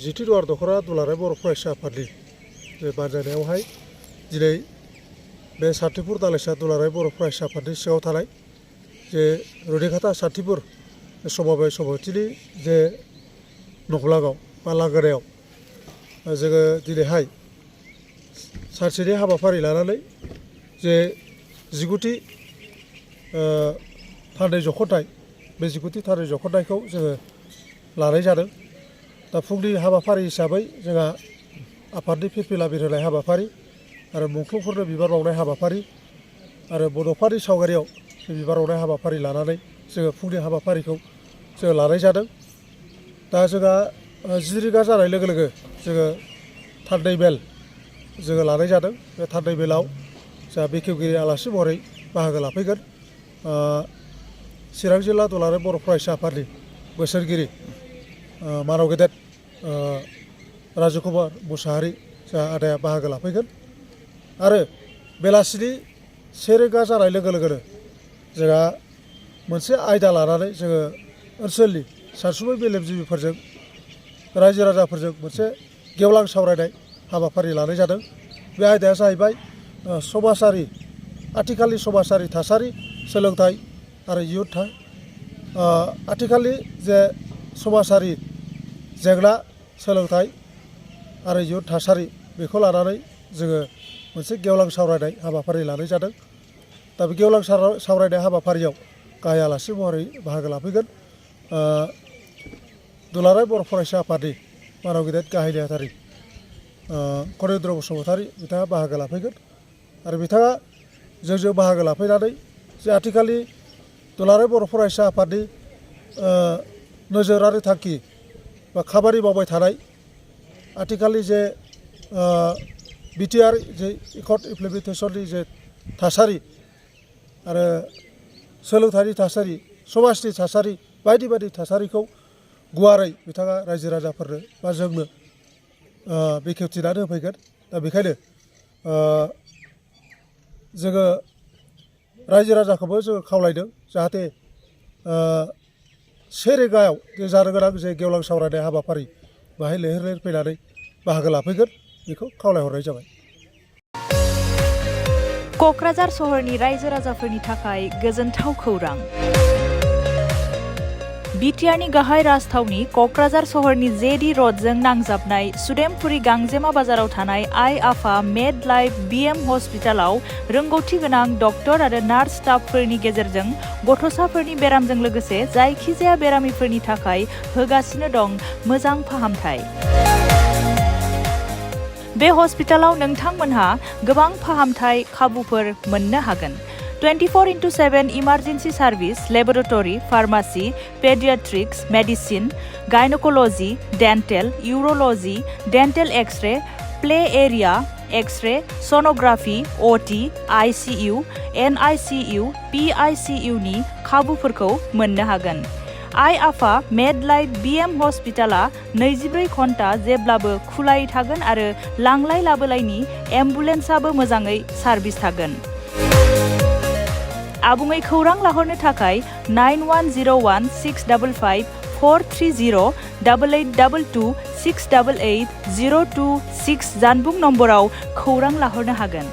जिथि दुवार दख'रा दुलाराय बर' फरायसा आफादनि बे बानजायनायावहाय दिनै बे सान्थिपुर दालाइसा दुलाराय बर' फरायसा आफादनि सिङाव थानाय जे रुनिखाता सान्थिपुर समबाय समितिनि जे नखलागाव बा लांगोनायाव जोङो दिनैहाय सानसेनि हाबाफारि लानानै जे 19थि थान्दै जख'न्थाइ बे 19थि थान्दै जख'न्थाइखौ जोङो लानाय जादों। दा फुंनि हाबाफारि हिसाबै जोंहा आफादनि फिरफिला बिरहोनाय हाबाफारि आरो मुंख्लंफोरनो बिबार बावनाय हाबाफारि आरो बड'फानि सावगारियाव बिबार बावनाय हाबाफारि लानानै जोङो फुंनि हाबाफारिखौ जोङो लानाय जादों। दा जोंहा 10 रिंगा जानाय लोगो लोगो जोङो थान्दै मेल जोङो लानाय जादों। बे थान्दै मेलाव जोंहा बेखेवगिरि आलासि महरै बाहागो लाफैगोन चिरां जिल्ला दुलाराय बर' फरायसा आफादनि बोसोरगिरि मानव गेदेर राजु कुमार मुसाहारि जोंहा आदाया बाहागो लाफैगोन आरो बेलासिनि 1 रिंगा जानाय लोगो लोगोनो जोंहा मोनसे आयदा लानानै जोङो ओनसोलनि सानसुमै मेलेमजिबिफोरजों रायजो राजाफोरजों मोनसे गेवलां सावरायनाय हाबाफारि लानाय जादों। बे आयदाया जाहैबाय समाजारि आथिखालनि समाजारि थासारि सोलोंथाइ आरो इयुन आथिखालनि जे समाजारि जेंना सोलोंथाइ आरो इयुन थासारि बेखौ लानानै जोङो मोनसे गेवलां सावरायनाय हाबाफारि लानाय जादों। दा बे गेवलां सावरायनाय हाबाफारियाव गाहाय आलासि महरै बाहागो लाफैगोन दुलाराय बर' फरायसा आफादनि मानव गेदेर गाहाय नेहाथारि करेन्द्र बसुमतारी बिथाङा बाहागो लाफैगोन आरो बिथाङा जोंजों बाहागो लाफैनानै जे आथिखालनि दुलाराय बर' फरायसा आफादनि नोजोर आरो थांखि बा खामानि मावबाय थानाय आथिखालनि जे बिटिआर जे एकर्ड इमप्लिमेन्टेसननि जे थासारि आरो सोलोंथाइनि थासारि समाजनि थासारि बायदि बायदि थासारिखौ गुवारै बिथाङा रायजो राजाफोरनो बा जोंनो बेखेवथिनानै होफैगोन। दा बेखायनो जोङो रायजो राजाखौबो जोङो खावलायदों जाहाथे 1 रिंगायाव जे जानो गोनां जे गेवलां सावरायनाय हाबाफारि बाहाय लैहोर लैहोर फैनानै बाहागो लाफैगोन बेखौ खावलायहरनाय जाबाय। क'क्राझार सहरनि रायजो राजाफोरनि थाखाय गोजोनथाव खौरां। बिटिआरनि गाहाय राजथावनि क'क्राझार सहरनि जेडि र'डजों नांजाबनाय सुदेमपुरी गांजेमा बाजाराव थानाय आइ आफा मेड लाइफ बिएम हस्पिटालाव रोंगौथि गोनां डक्टर आरो नार्स स्टाफफोरनि गेजेरजों गथ'साफोरनि बेरामजों लोगोसे जायखिजाया बेरामिफोरनि थाखाय होगासिनो दं मोजां फाहामथाय। बे हस्पिटालाव नोंथांमोनहा गोबां फाहामथाय खाबुफोर मोननो हागोन। 24/7 emergency service, laboratory, pharmacy, paediatrics, medicine, gynaecology, dental, urology, dental x-ray, play area, x-ray, sonography, OT, ICU, NICU, PICU नि खाबुफोरखौ मोननो हागोन। आइ आफा मेड लाइफ बिएम हस्पिटाला 24 घन्टा जेब्लाबो खुलायै थागोन आरो लांलाय लाबोलायनि एम्बुलेन्सआबो मोजाङै सार्भिस थागोन। आबुङै खौरां लाहरनो थाखाय 9101 655 430 8822 688 026 जानबुं नम्बराव खौरां लाहरनो हागोन।